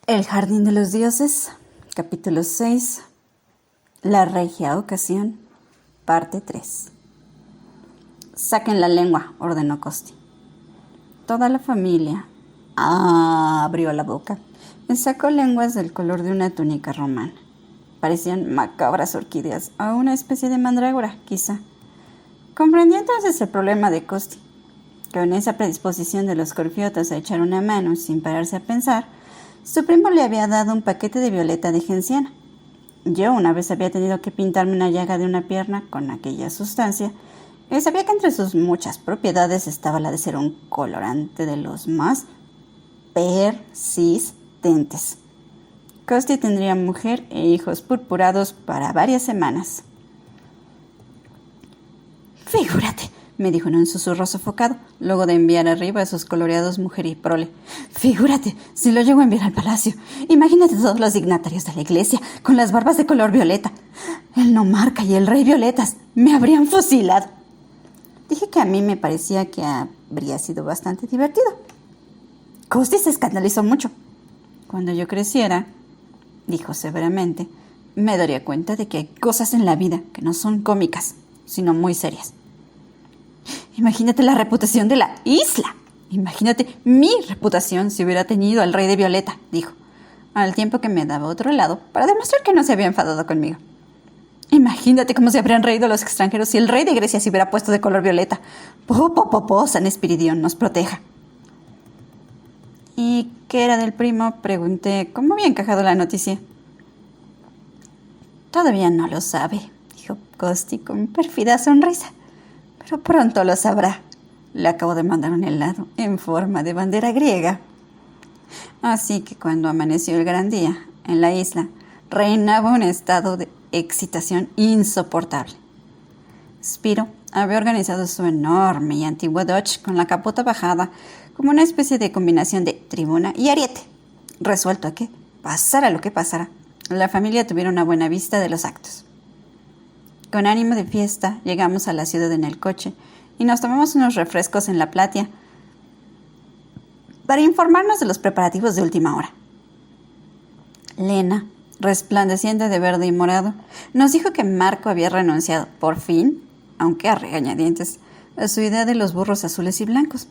El Jardín de los Dioses, capítulo 6, La Regia Ocasión, parte 3. Saquen la lengua, ordenó Costi. Toda la familia abrió la boca y sacó lenguas del color de una túnica romana. Parecían macabras orquídeas o una especie de mandrágora, quizá. Comprendió entonces el problema de Costi. Con esa predisposición de los corfiotas a echar una mano sin pararse a pensar, su primo le había dado un paquete de violeta de genciana. Yo una vez había tenido que pintarme una llaga de una pierna con aquella sustancia y sabía que entre sus muchas propiedades estaba la de ser un colorante de los más persistentes. Costi tendría mujer e hijos purpurados para varias semanas. «Figúrate», me dijo en un susurro sofocado, luego de enviar arriba a sus coloreados mujer y prole. «Figúrate, si lo llego a enviar al palacio. Imagínate todos los dignatarios de la iglesia con las barbas de color violeta. El nomarca y el rey violetas me habrían fusilado». Dije que a mí me parecía que habría sido bastante divertido. Costi se escandalizó mucho. «Cuando yo creciera», dijo severamente, «me daría cuenta de que hay cosas en la vida que no son cómicas, sino muy serias. Imagínate la reputación de la isla. Imagínate mi reputación si hubiera tenido al rey de Violeta», dijo, al tiempo que me daba otro helado para demostrar que no se había enfadado conmigo. «Imagínate cómo se habrían reído los extranjeros si el rey de Grecia se hubiera puesto de color violeta. San Espiridión nos proteja». «¿Y qué era del primo?», pregunté, cómo había encajado la noticia. «Todavía no lo sabe», dijo Costi con pérfida sonrisa. «Pero pronto lo sabrá. Le acabo de mandar un helado en forma de bandera griega». Así que cuando amaneció el gran día, en la isla, reinaba un estado de excitación insoportable. Spiro había organizado su enorme y antiguo Dodge con la capota bajada como una especie de combinación de tribuna y ariete, resuelto a que, pasara lo que pasara, la familia tuviera una buena vista de los actos. Con ánimo de fiesta, llegamos a la ciudad en el coche y nos tomamos unos refrescos en la platea para informarnos de los preparativos de última hora. Lena, resplandeciente de verde y morado, nos dijo que Marco había renunciado, por fin, aunque a regañadientes, a su idea de los burros azules y blancos,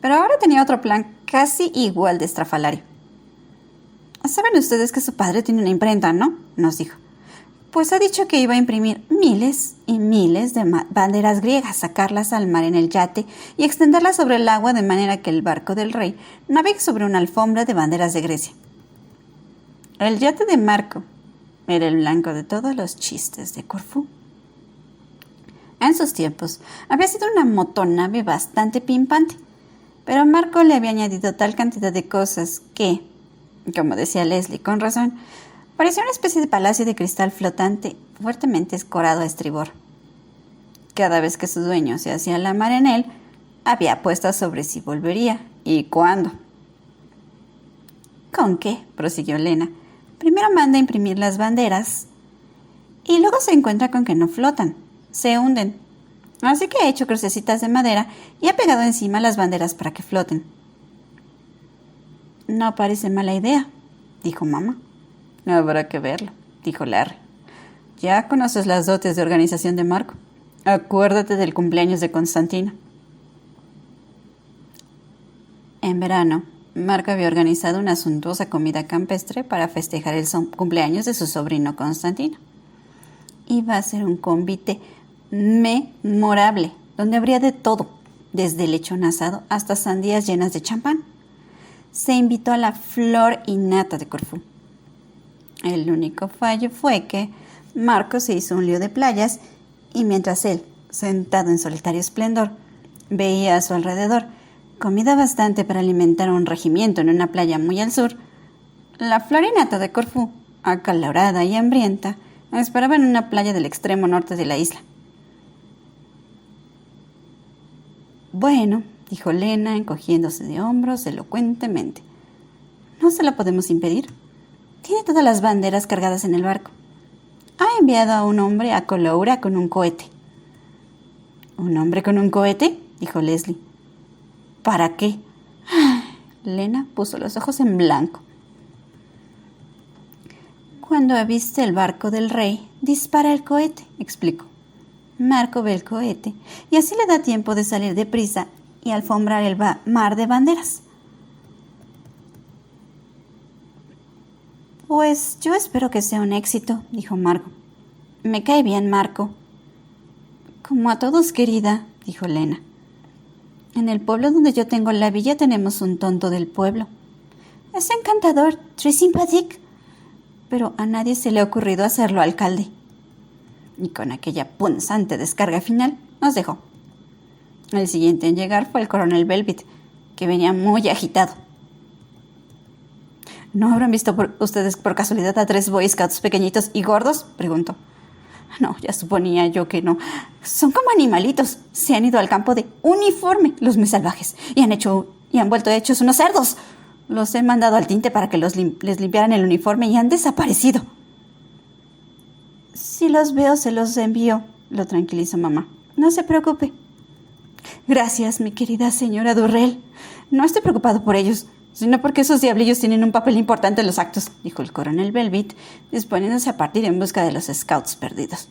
pero ahora tenía otro plan casi igual de estrafalario. «Saben ustedes que su padre tiene una imprenta, ¿no?», nos dijo. «Pues ha dicho que iba a imprimir miles y miles de banderas griegas, sacarlas al mar en el yate y extenderlas sobre el agua de manera que el barco del rey navegue sobre una alfombra de banderas de Grecia». El yate de Marco era el blanco de todos los chistes de Corfú. En sus tiempos había sido una motonave bastante pimpante, pero Marco le había añadido tal cantidad de cosas que, como decía Leslie con razón, parecía una especie de palacio de cristal flotante fuertemente escorado a estribor. Cada vez que su dueño se hacía la mar en él, había apuestas sobre si volvería y cuándo. «¿Con qué?», prosiguió Lena. «Primero manda imprimir las banderas y luego se encuentra con que no flotan, se hunden. Así que ha hecho crucecitas de madera y ha pegado encima las banderas para que floten». «No parece mala idea», dijo mamá. «Habrá que verlo», dijo Larry. «Ya conoces las dotes de organización de Marco. Acuérdate del cumpleaños de Constantino». En verano, Marco había organizado una suntuosa comida campestre para festejar el cumpleaños de su sobrino Constantino. Iba a ser un convite memorable, donde habría de todo, desde lechón asado hasta sandías llenas de champán. Se invitó a la flor y nata de Corfú. El único fallo fue que Marco se hizo un lío de playas y mientras él, sentado en solitario esplendor, veía a su alrededor comida bastante para alimentar a un regimiento en una playa muy al sur, la flor y nata de Corfú, acalorada y hambrienta, esperaba en una playa del extremo norte de la isla. «Bueno», dijo Lena, encogiéndose de hombros elocuentemente, «no se la podemos impedir. Tiene todas las banderas cargadas en el barco. Ha enviado a un hombre a Coloura con un cohete». «¿Un hombre con un cohete?», dijo Leslie. «¿Para qué?». Lena puso los ojos en blanco. cuando aviste el barco del rey, dispara el cohete, explicó. Marco ve el cohete y así le da tiempo de salir deprisa y alfombrar el mar de banderas. Pues yo espero que sea un éxito, dijo Margo. Me cae bien Marco. Como a todos, querida, dijo Lena. En el pueblo donde yo tengo la villa tenemos un tonto del pueblo. Es encantador, très sympathique, pero a nadie se le ha ocurrido hacerlo alcalde. Y con aquella punzante descarga final nos dejó. El siguiente en llegar fue el coronel Velvet, que venía muy agitado. ¿No habrán visto ustedes por casualidad a 3 Boy Scouts pequeñitos y gordos?, preguntó. No, ya suponía yo que no. Son como animalitos. Se han ido al campo de uniforme, los muy salvajes, y han vuelto hechos unos cerdos. Los he mandado al tinte para que les limpiaran el uniforme y han desaparecido. Si los veo, se los envío, lo tranquilizó mamá. No se preocupe. Gracias, mi querida señora Durrell. No estoy preocupado por ellos, sino porque esos diablillos tienen un papel importante en los actos, dijo el coronel Velvet, disponiéndose a partir en busca de los scouts perdidos.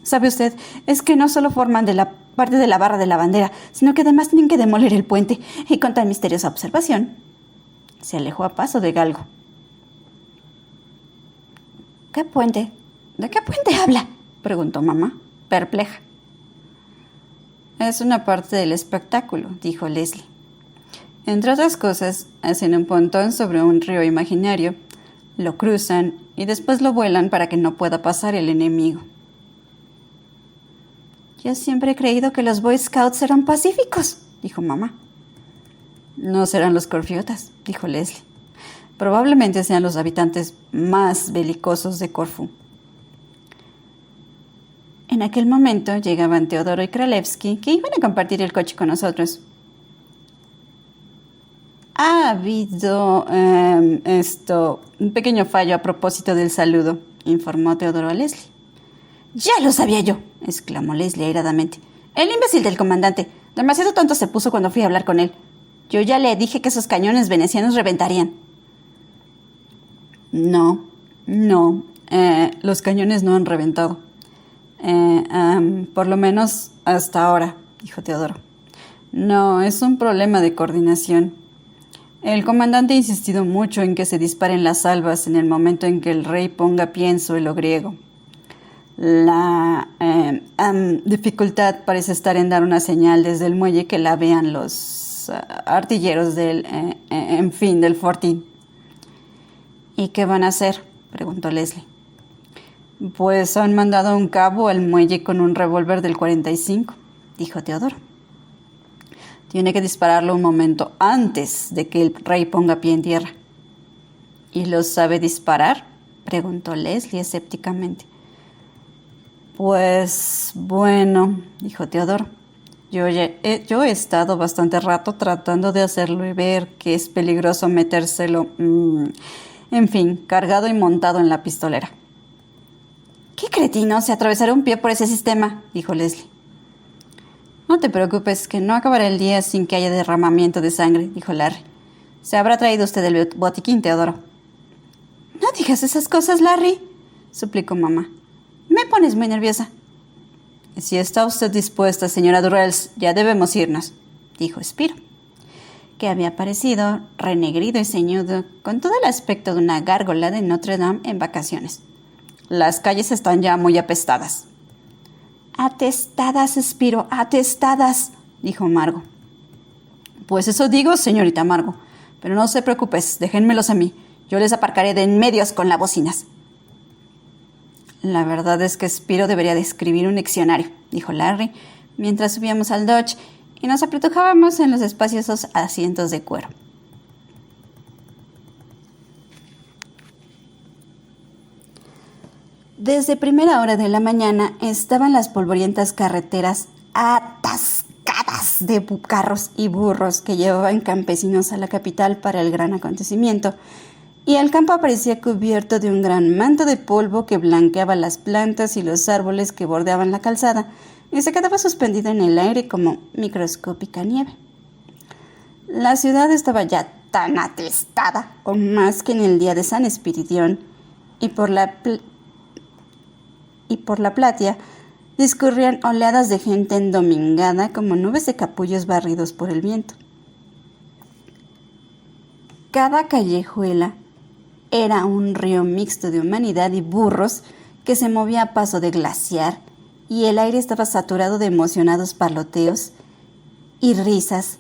¿Sabe usted? Es que no solo forman parte de la barra de la bandera, sino que además tienen que demoler el puente, y con tan misteriosa observación, se alejó a paso de galgo. ¿Qué puente? ¿De qué puente habla?, preguntó mamá, perpleja. Es una parte del espectáculo, dijo Leslie. Entre otras cosas, hacen un pontón sobre un río imaginario, lo cruzan y después lo vuelan para que no pueda pasar el enemigo. Yo siempre he creído que los Boy Scouts eran pacíficos, dijo mamá. No serán los corfiotas, dijo Leslie. Probablemente sean los habitantes más belicosos de Corfú. En aquel momento llegaban Teodoro y Kralevsky, que iban a compartir el coche con nosotros. Ha habido un pequeño fallo a propósito del saludo, informó Teodoro a Leslie. ¡Ya lo sabía yo!, exclamó Leslie airadamente. El imbécil del comandante. Demasiado tonto se puso cuando fui a hablar con él. Yo ya le dije que esos cañones venecianos reventarían. No, los cañones no han reventado. Por lo menos hasta ahora, dijo Teodoro. No, es un problema de coordinación. El comandante ha insistido mucho en que se disparen las salvas en el momento en que el rey ponga pie en suelo griego. La dificultad parece estar en dar una señal desde el muelle que la vean los artilleros del fortín. ¿Y qué van a hacer?, preguntó Leslie. Pues han mandado un cabo al muelle con un revólver del 45, dijo Teodoro. Tiene que dispararlo un momento antes de que el rey ponga pie en tierra. ¿Y lo sabe disparar?, preguntó Leslie escépticamente. Pues bueno, dijo Teodoro. Yo he estado bastante rato tratando de hacerle ver que es peligroso metérselo, cargado y montado en la pistolera. ¡Qué cretino! Se atravesará un pie por ese sistema, dijo Leslie. No te preocupes, que no acabará el día sin que haya derramamiento de sangre, dijo Larry. Se habrá traído usted el botiquín, Teodoro. No digas esas cosas, Larry, suplicó mamá. Me pones muy nerviosa. Si está usted dispuesta, señora Durrells, ya debemos irnos, dijo Spiro, que había aparecido renegrido y ceñudo con todo el aspecto de una gárgola de Notre Dame en vacaciones. Las calles están ya muy apestadas. Atestadas, Spiro, atestadas, dijo Margo. Pues eso digo, señorita Margo. Pero no se preocupes, déjenmelos a mí. Yo les aparcaré de en medios con las bocinas. La verdad es que Spiro debería de escribir un diccionario, dijo Larry, mientras subíamos al Dodge y nos apretujábamos en los espaciosos asientos de cuero. Desde primera hora de la mañana estaban las polvorientas carreteras atascadas de carros y burros que llevaban campesinos a la capital para el gran acontecimiento, y el campo parecía cubierto de un gran manto de polvo que blanqueaba las plantas y los árboles que bordeaban la calzada y se quedaba suspendido en el aire como microscópica nieve. La ciudad estaba ya tan atestada, o más que en el día de San Espiridión, y por la platea discurrían oleadas de gente endomingada como nubes de capullos barridos por el viento. Cada callejuela era un río mixto de humanidad y burros que se movía a paso de glaciar, y el aire estaba saturado de emocionados parloteos y risas,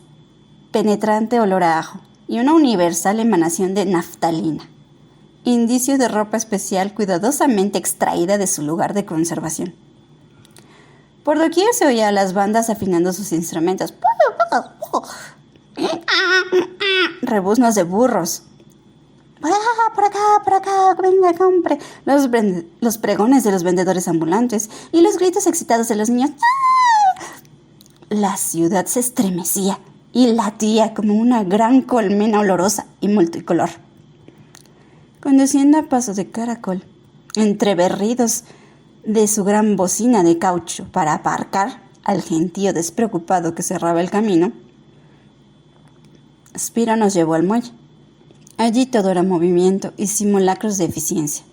penetrante olor a ajo y una universal emanación de naftalina, indicio de ropa especial cuidadosamente extraída de su lugar de conservación. Por doquier se oía a las bandas afinando sus instrumentos. Rebuznos de burros. Por acá, venga, compre. Los pregones de los vendedores ambulantes y los gritos excitados de los niños. La ciudad se estremecía y latía como una gran colmena olorosa y multicolor. Conduciendo a paso de caracol, entre berridos de su gran bocina de caucho para aparcar al gentío despreocupado que cerraba el camino, Spiro nos llevó al muelle. Allí todo era movimiento y simulacros de eficiencia.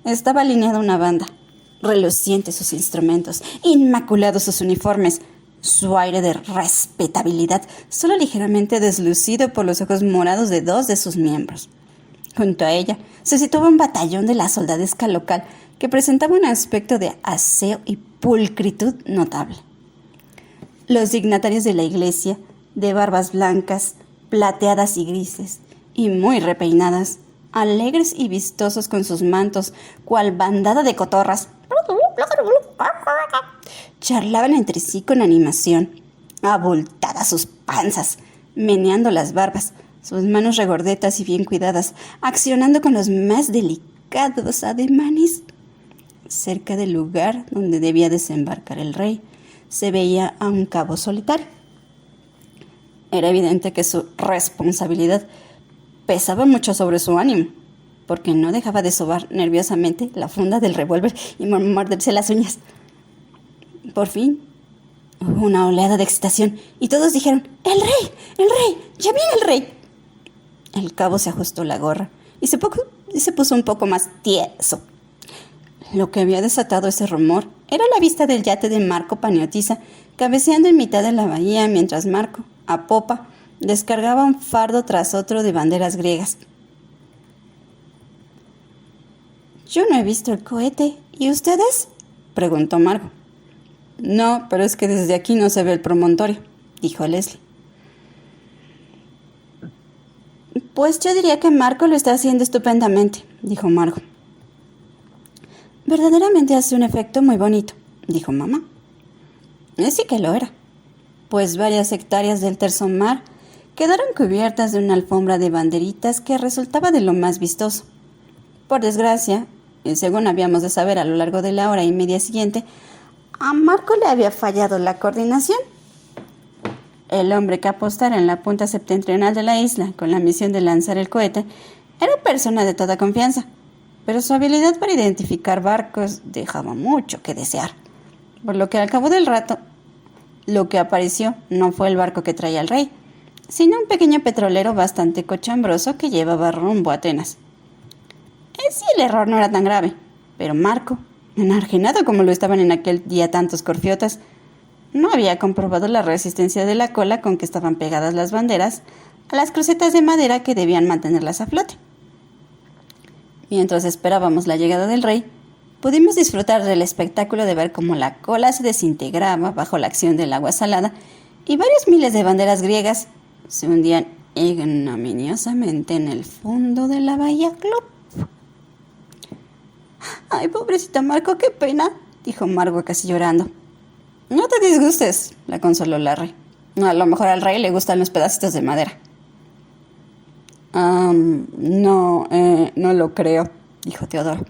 Estaba alineada una banda, relucientes sus instrumentos, inmaculados sus uniformes, su aire de respetabilidad solo ligeramente deslucido por los ojos morados de 2 de sus miembros. Junto a ella se situaba un batallón de la soldadesca local que presentaba un aspecto de aseo y pulcritud notable. Los dignatarios de la iglesia, de barbas blancas, plateadas y grises, y muy repeinadas, alegres y vistosos con sus mantos, cual bandada de cotorras, charlaban entre sí con animación, abultadas sus panzas, meneando las barbas, sus manos regordetas y bien cuidadas, accionando con los más delicados ademanes. Cerca del lugar donde debía desembarcar el rey, se veía a un cabo solitario. Era evidente que su responsabilidad pesaba mucho sobre su ánimo, porque no dejaba de sobar nerviosamente la funda del revólver y morderse las uñas. Por fin, hubo una oleada de excitación y todos dijeron: ¡El rey! ¡El rey! ¡Ya viene el rey! El cabo se ajustó la gorra y se puso un poco más tieso. Lo que había desatado ese rumor era la vista del yate de Marco Paniotisa cabeceando en mitad de la bahía mientras Marco, a popa, descargaba un fardo tras otro de banderas griegas. «Yo no he visto el cohete. ¿Y ustedes?», preguntó Marco. «No, pero es que desde aquí no se ve el promontorio», dijo Leslie. «Pues yo diría que Marco lo está haciendo estupendamente», dijo Margo. «Verdaderamente hace un efecto muy bonito», dijo mamá. Sí que lo era, pues varias hectáreas del terzo mar quedaron cubiertas de una alfombra de banderitas que resultaba de lo más vistoso. Por desgracia, y según habíamos de saber a lo largo de la hora y media siguiente, a Marco le había fallado la coordinación. El hombre que apostara en la punta septentrional de la isla con la misión de lanzar el cohete era persona de toda confianza, pero su habilidad para identificar barcos dejaba mucho que desear, por lo que al cabo del rato, lo que apareció no fue el barco que traía el rey, sino un pequeño petrolero bastante cochambroso que llevaba rumbo a Atenas. Sí, el error no era tan grave, pero Marco, enajenado como lo estaban en aquel día tantos corfiotas, no había comprobado la resistencia de la cola con que estaban pegadas las banderas a las crucetas de madera que debían mantenerlas a flote. Mientras esperábamos la llegada del rey, pudimos disfrutar del espectáculo de ver cómo la cola se desintegraba bajo la acción del agua salada y varios miles de banderas griegas se hundían ignominiosamente en el fondo de la bahía Club. «Ay, pobrecita Marco, qué pena», dijo Margo casi llorando. «No te disgustes», la consoló Larry. «A lo mejor al rey le gustan los pedacitos de madera». No lo creo», dijo Teodoro.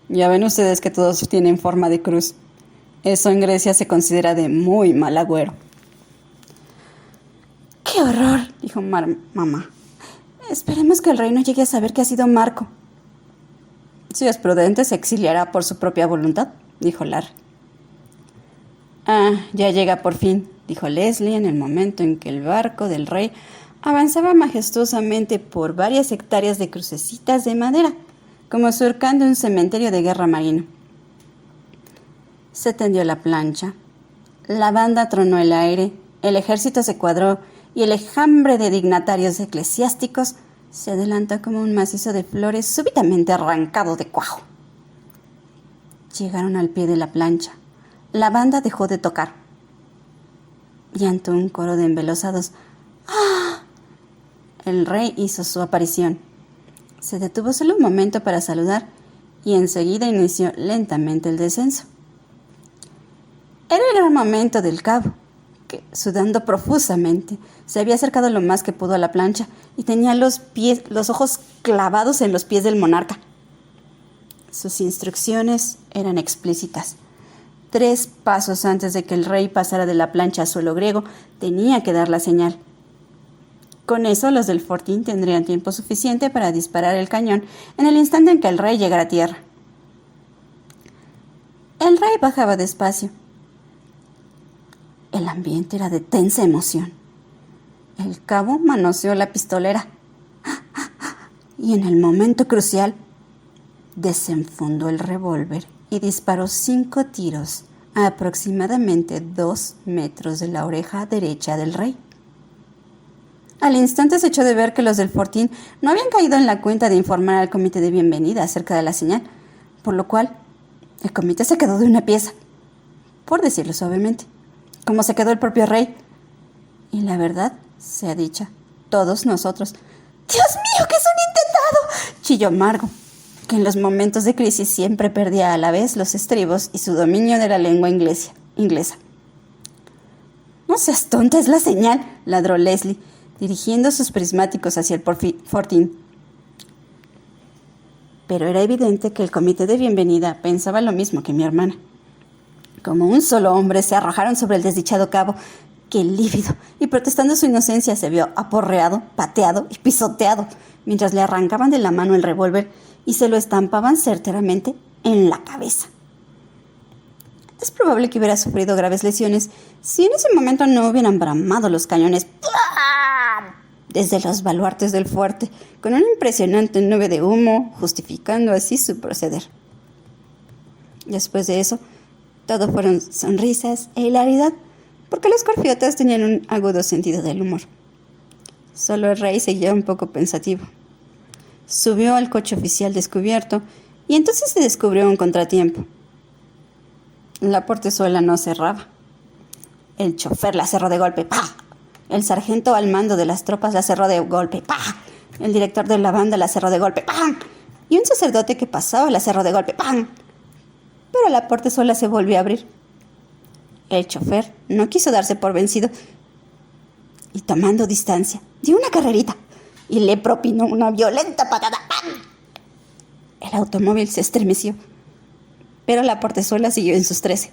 «Ya ven ustedes que todos tienen forma de cruz. Eso en Grecia se considera de muy mal agüero». «¡Qué horror!», dijo mamá. «Esperemos que el rey no llegue a saber que ha sido Marco». «Si es prudente, se exiliará por su propia voluntad», dijo Larry. «Ya llega por fin», dijo Leslie en el momento en que el barco del rey avanzaba majestuosamente por varias hectáreas de crucecitas de madera, como surcando un cementerio de guerra marino. Se tendió la plancha. La banda tronó el aire, el ejército se cuadró y el enjambre de dignatarios eclesiásticos se adelantó como un macizo de flores súbitamente arrancado de cuajo. Llegaron al pie de la plancha. La banda dejó de tocar. Y ante un coro de embelesados ¡ah!, el rey hizo su aparición. Se detuvo solo un momento para saludar y enseguida inició lentamente el descenso. Era el gran momento del cabo, que, sudando profusamente, se había acercado lo más que pudo a la plancha y tenía los ojos clavados en los pies del monarca. Sus instrucciones eran explícitas. 3 pasos antes de que el rey pasara de la plancha a suelo griego, tenía que dar la señal. Con eso, los del fortín tendrían tiempo suficiente para disparar el cañón en el instante en que el rey llegara a tierra. El rey bajaba despacio. El ambiente era de tensa emoción. El cabo manoseó la pistolera y en el momento crucial desenfundó el revólver y disparó 5 tiros a aproximadamente 2 metros de la oreja derecha del rey. Al instante se echó de ver que los del fortín no habían caído en la cuenta de informar al comité de bienvenida acerca de la señal, por lo cual el comité se quedó de una pieza, por decirlo suavemente, como se quedó el propio rey. Y la verdad sea dicha, todos nosotros. ¡Dios mío, que es un intentado!, chilló Margo, que en los momentos de crisis siempre perdía a la vez los estribos y su dominio de la lengua inglesa. «No seas tonta, es la señal», ladró Leslie, dirigiendo sus prismáticos hacia el fortín. Pero era evidente que el comité de bienvenida pensaba lo mismo que mi hermana. Como un solo hombre se arrojaron sobre el desdichado cabo, que lívido y protestando su inocencia se vio aporreado, pateado y pisoteado, mientras le arrancaban de la mano el revólver y se lo estampaban certeramente en la cabeza. Es probable que hubiera sufrido graves lesiones si en ese momento no hubieran bramado los cañones desde los baluartes del fuerte, con una impresionante nube de humo, justificando así su proceder. Después de eso, todo fueron sonrisas e hilaridad, porque los corfiotas tenían un agudo sentido del humor. Solo el rey seguía un poco pensativo. Subió al coche oficial descubierto y entonces se descubrió un contratiempo. La portezuela no cerraba. El chofer la cerró de golpe, ¡pah! El sargento al mando de las tropas la cerró de golpe, ¡pah! El director de la banda la cerró de golpe, ¡pam! Y un sacerdote que pasaba la cerró de golpe, ¡pam! Pero la portezuela se volvió a abrir. El chofer no quiso darse por vencido y, tomando distancia, dio una carrerita y le propinó una violenta patada. ¡Pam! El automóvil se estremeció, pero la portezuela siguió en sus 13.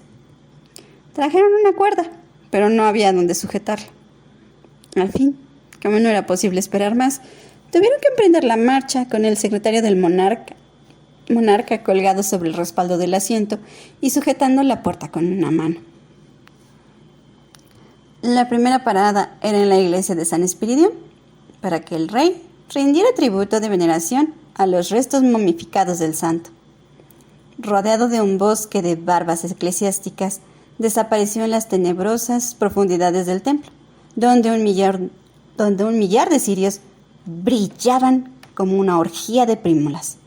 Trajeron una cuerda, pero no había donde sujetarla. Al fin, como no era posible esperar más, tuvieron que emprender la marcha con el secretario del monarca colgado sobre el respaldo del asiento y sujetando la puerta con una mano. La primera parada era en la iglesia de San Espiridión, para que el rey rindiera tributo de veneración a los restos momificados del santo. Rodeado de un bosque de barbas eclesiásticas, desapareció en las tenebrosas profundidades del templo, donde un millar de cirios brillaban como una orgía de prímulas.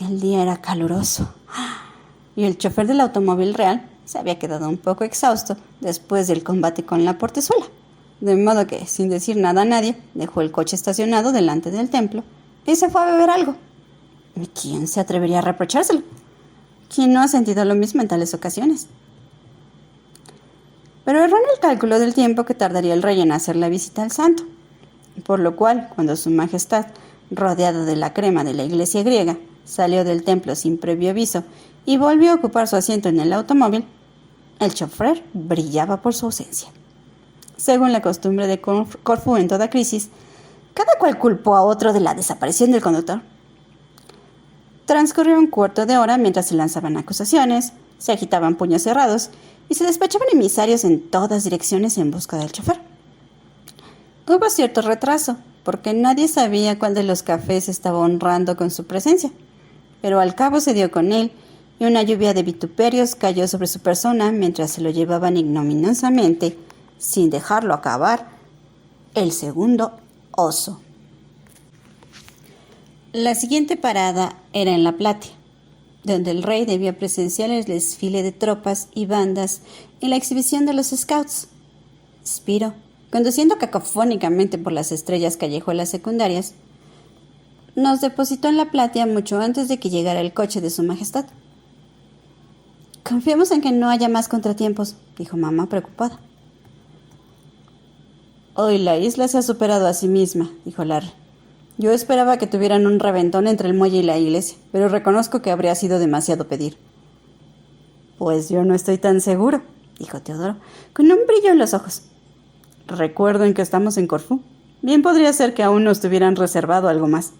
El día era caluroso y el chofer del automóvil real se había quedado un poco exhausto después del combate con la portezuela, de modo que, sin decir nada a nadie, dejó el coche estacionado delante del templo y se fue a beber algo. ¿Y quién se atrevería a reprochárselo? ¿Quién no ha sentido lo mismo en tales ocasiones? Pero erró en el cálculo del tiempo que tardaría el rey en hacer la visita al santo, por lo cual, cuando su majestad, rodeado de la crema de la iglesia griega, salió del templo sin previo aviso y volvió a ocupar su asiento en el automóvil, el chofer brillaba por su ausencia. Según la costumbre de Corfú en toda crisis, cada cual culpó a otro de la desaparición del conductor. Transcurrió un cuarto de hora mientras se lanzaban acusaciones, se agitaban puños cerrados y se despachaban emisarios en todas direcciones en busca del chofer. Hubo cierto retraso, porque nadie sabía cuál de los cafés estaba honrando con su presencia. pero al cabo se dio con él y una lluvia de vituperios cayó sobre su persona mientras se lo llevaban ignominiosamente, sin dejarlo acabar, el segundo oso. La siguiente parada era en La Platea, donde el rey debía presenciar el desfile de tropas y bandas y la exhibición de los scouts. Spiro, conduciendo cacofónicamente por las estrellas callejuelas secundarias, nos depositó en La Platea mucho antes de que llegara el coche de su majestad. «Confiemos en que no haya más contratiempos», dijo mamá preocupada. «Hoy la isla se ha superado a sí misma», dijo Larry. «Yo esperaba que tuvieran un reventón entre el muelle y la iglesia, pero reconozco que habría sido demasiado pedir». «Pues yo no estoy tan seguro», dijo Teodoro, con un brillo en los ojos. «Recuerden que estamos en Corfú. Bien podría ser que aún nos tuvieran reservado algo más».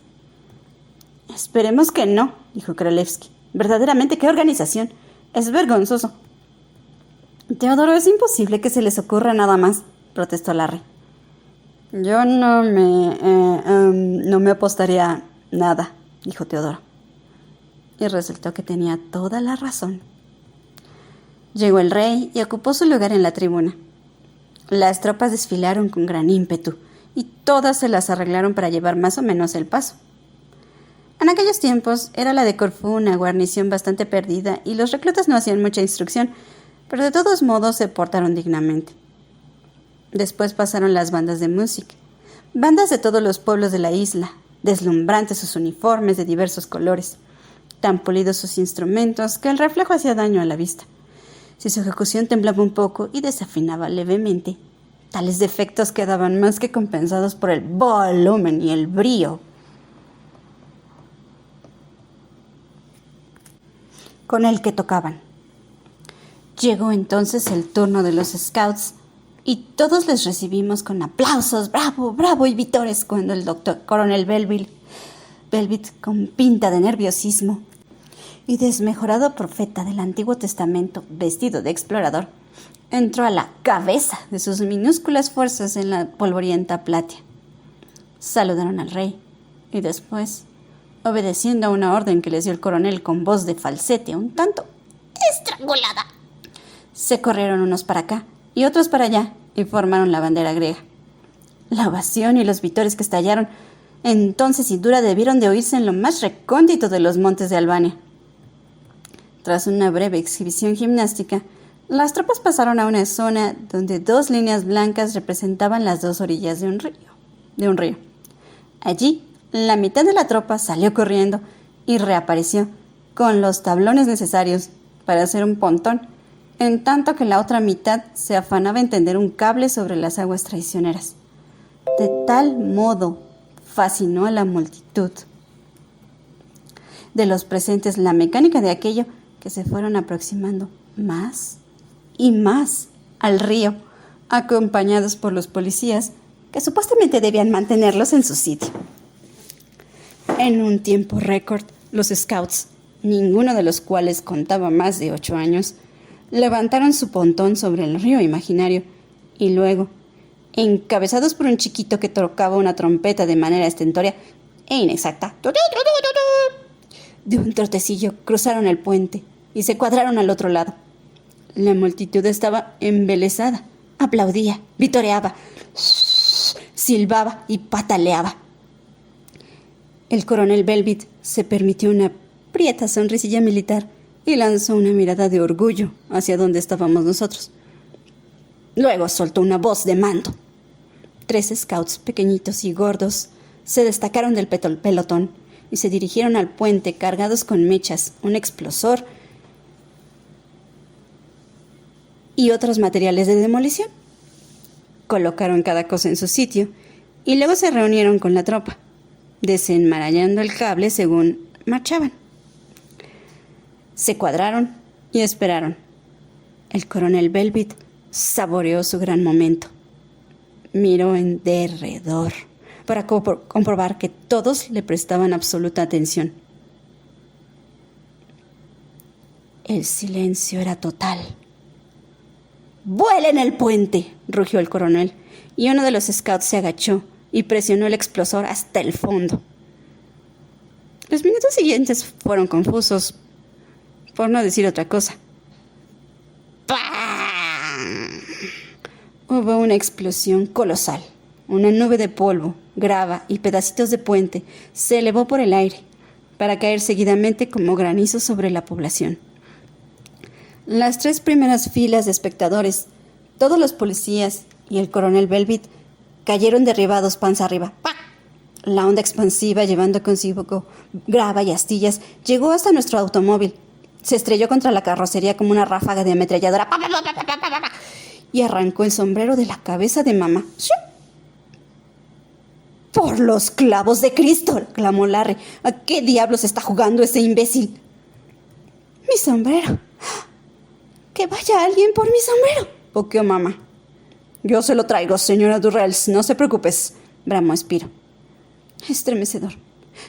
«Esperemos que no», dijo Kralevsky. «Verdaderamente, qué organización. Es vergonzoso». «Teodoro, es imposible que se les ocurra nada más», protestó Larry. «Yo no me apostaría nada», dijo Teodoro. Y resultó que tenía toda la razón. Llegó el rey y ocupó su lugar en la tribuna. Las tropas desfilaron con gran ímpetu y todas se las arreglaron para llevar más o menos el paso. En aquellos tiempos era la de Corfú una guarnición bastante perdida y los reclutas no hacían mucha instrucción, pero de todos modos se portaron dignamente. Después pasaron las bandas de música, bandas de todos los pueblos de la isla, deslumbrantes sus uniformes de diversos colores, tan pulidos sus instrumentos que el reflejo hacía daño a la vista. Si su ejecución temblaba un poco y desafinaba levemente, tales defectos quedaban más que compensados por el volumen y el brío con el que tocaban. Llegó entonces el turno de los scouts y todos les recibimos con aplausos, bravo, bravo y vítores, cuando el coronel Belvit, con pinta de nerviosismo y desmejorado profeta del Antiguo Testamento, vestido de explorador, entró a la cabeza de sus minúsculas fuerzas en la polvorienta Platea. Saludaron al rey y después, obedeciendo a una orden que les dio el coronel con voz de falsete un tanto estrangulada, se corrieron unos para acá y otros para allá y formaron la bandera griega. La ovación y los vítores que estallaron entonces sin duda debieron de oírse en lo más recóndito de los montes de Albania. Tras una breve exhibición gimnástica, las tropas pasaron a una zona donde 2 líneas blancas representaban las 2 orillas de un río. Allí, la mitad de la tropa salió corriendo y reapareció con los tablones necesarios para hacer un pontón, en tanto que la otra mitad se afanaba en tender un cable sobre las aguas traicioneras. De tal modo fascinó a la multitud de los presentes la mecánica de aquello que se fueron aproximando más y más al río, acompañados por los policías que supuestamente debían mantenerlos en su sitio. En un tiempo récord, los scouts, ninguno de los cuales contaba más de 8 años, levantaron su pontón sobre el río imaginario y luego, encabezados por un chiquito que tocaba una trompeta de manera estentórea e inexacta, de un trotecillo cruzaron el puente y se cuadraron al otro lado. La multitud estaba embelesada, aplaudía, vitoreaba, silbaba y pataleaba. El coronel Belvit se permitió una prieta sonrisilla militar y lanzó una mirada de orgullo hacia donde estábamos nosotros. Luego soltó una voz de mando. 3 scouts pequeñitos y gordos se destacaron del pelotón y se dirigieron al puente cargados con mechas, un explosor y otros materiales de demolición. Colocaron cada cosa en su sitio y luego se reunieron con la tropa, desenmarañando el cable según marchaban. Se cuadraron y esperaron. El coronel Belvit saboreó su gran momento. Miró en derredor para comprobar que todos le prestaban absoluta atención. El silencio era total. «¡Vuelen el puente!», rugió el coronel, y uno de los scouts se agachó y presionó el explosor hasta el fondo. Los minutos minutos siguientes fueron confusos, por no decir otra cosa. ¡Pam! Hubo una explosión colosal. Una nube de polvo, grava y pedacitos de puente se elevó por el aire para caer seguidamente como granizo sobre la población. Las 3 primeras filas de espectadores, todos los policías y el coronel Belvitt cayeron derribados panza arriba. ¡Pah! La onda expansiva, llevando consigo grava y astillas, llegó hasta nuestro automóvil. Se estrelló contra la carrocería como una ráfaga de ametralladora y arrancó el sombrero de la cabeza de mamá. ¡Por los clavos de Cristo!, clamó Larry. ¿A qué diablos está jugando ese imbécil? ¡Mi sombrero! ¡Que vaya alguien por mi sombrero!, poqueó mamá. Yo se lo traigo, señora Durrells, no se preocupes, bramó Spiro. Estremecedor,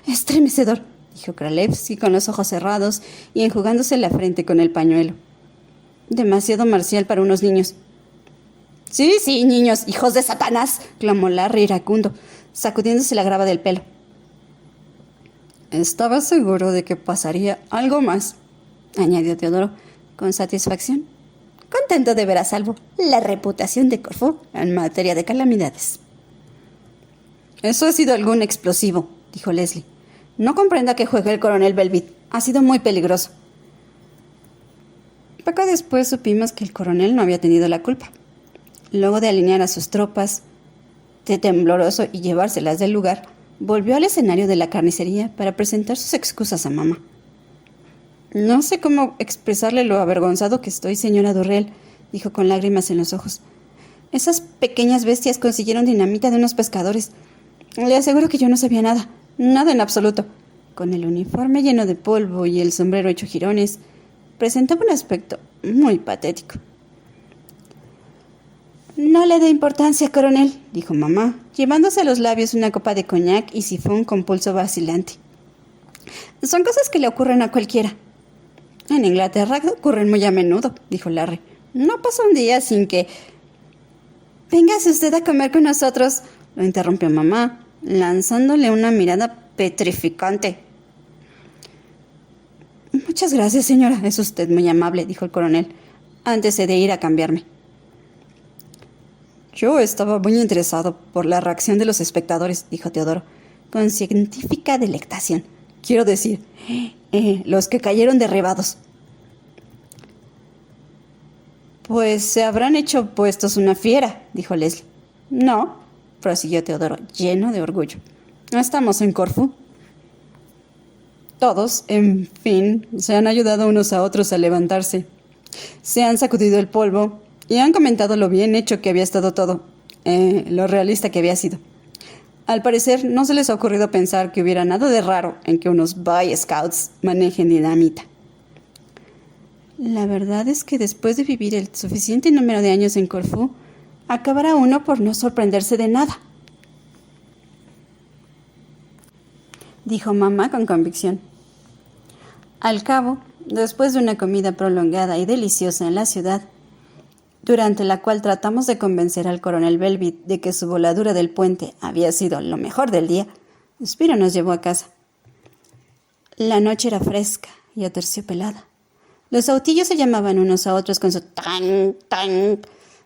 estremecedor, dijo Kralevsky con los ojos cerrados y enjugándose la frente con el pañuelo. Demasiado marcial para unos niños. Sí, sí, niños, hijos de Satanás, clamó Larry iracundo, sacudiéndose la grava del pelo. Estaba seguro de que pasaría algo más, añadió Teodoro con satisfacción, contento de ver a salvo la reputación de Corfú en materia de calamidades. Eso ha sido algún explosivo, dijo Leslie. No comprenda que juegue el coronel Belvitt. Ha sido muy peligroso. Poco después supimos que el coronel no había tenido la culpa. Luego de alinear a sus tropas de tembloroso y llevárselas del lugar, volvió al escenario de la carnicería para presentar sus excusas a mamá. No sé cómo expresarle lo avergonzado que estoy, señora Durrell, dijo con lágrimas en los ojos. Esas pequeñas bestias consiguieron dinamita de unos pescadores. Le aseguro que yo no sabía nada, nada en absoluto. Con el uniforme lleno de polvo y el sombrero hecho jirones, presentaba un aspecto muy patético. No le dé importancia, coronel, dijo mamá, llevándose a los labios una copa de coñac y sifón con pulso vacilante. Son cosas que le ocurren a cualquiera. En Inglaterra ocurren muy a menudo, dijo Larry. No pasa un día sin que... Véngase usted a comer con nosotros, lo interrumpió mamá, lanzándole una mirada petrificante. Muchas gracias, señora, es usted muy amable, dijo el coronel, antes de ir a cambiarme. Yo estaba muy interesado por la reacción de los espectadores, dijo Teodoro, con científica delectación. Quiero decir, los que cayeron derribados. Pues se habrán hecho puestos una fiera, dijo Leslie. No, prosiguió Teodoro, lleno de orgullo. No estamos en Corfú. Todos, en fin, se han ayudado unos a otros a levantarse. Se han sacudido el polvo y han comentado lo bien hecho que había estado todo, lo realista que había sido. Al parecer, no se les ha ocurrido pensar que hubiera nada de raro en que unos Boy Scouts manejen dinamita. La verdad es que después de vivir el suficiente número de años en Corfú, acabará uno por no sorprenderse de nada, dijo mamá con convicción. Al cabo, después de una comida prolongada y deliciosa en la ciudad, durante la cual tratamos de convencer al coronel Belvitt de que su voladura del puente había sido lo mejor del día, Spiro nos llevó a casa. La noche era fresca y aterciopelada. Los autillos se llamaban unos a otros con su tan, tan,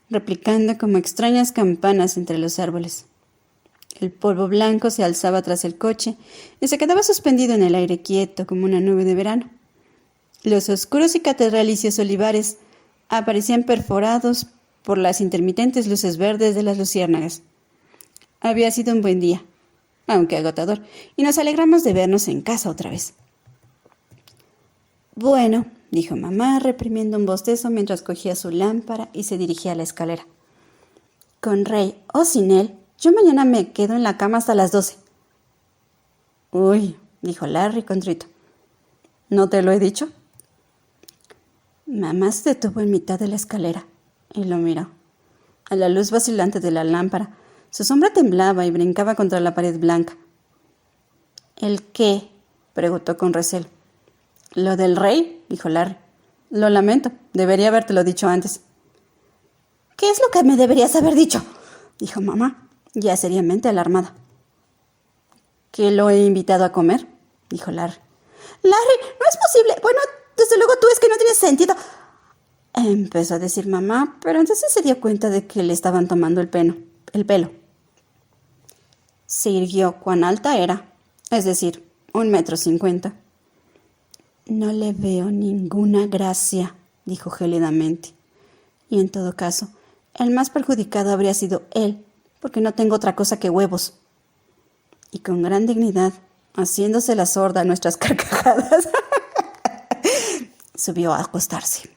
replicando como extrañas campanas entre los árboles. El polvo blanco se alzaba tras el coche y se quedaba suspendido en el aire quieto como una nube de verano. Los oscuros y catedralicios olivares aparecían perforados por las intermitentes luces verdes de las luciérnagas. Había sido un buen día, aunque agotador, y nos alegramos de vernos en casa otra vez. Bueno, dijo mamá, reprimiendo un bostezo mientras cogía su lámpara y se dirigía a la escalera. Con Rey o sin él, yo mañana me quedo en la cama hasta las 12. Uy, dijo Larry contrito. ¿No te lo he dicho? Mamá se detuvo en mitad de la escalera y lo miró. A la luz vacilante de la lámpara, su sombra temblaba y brincaba contra la pared blanca. ¿El qué?, preguntó con recelo. ¿Lo del rey?, dijo Larry. Lo lamento, debería habértelo dicho antes. ¿Qué es lo que me deberías haber dicho?, dijo mamá, ya seriamente alarmada. ¿Que lo he invitado a comer?, dijo Larry. Larry, no es posible. Bueno, desde luego tú es que no tiene sentido. Empezó a decir mamá, pero entonces se dio cuenta de que le estaban tomando el pelo. Se irguió cuán alta era, es decir, 1,50 m. No le veo ninguna gracia, dijo gélidamente. Y en todo caso, el más perjudicado habría sido él, porque no tengo otra cosa que huevos. Y con gran dignidad, haciéndose la sorda a nuestras carcajadas, subió a acostarse.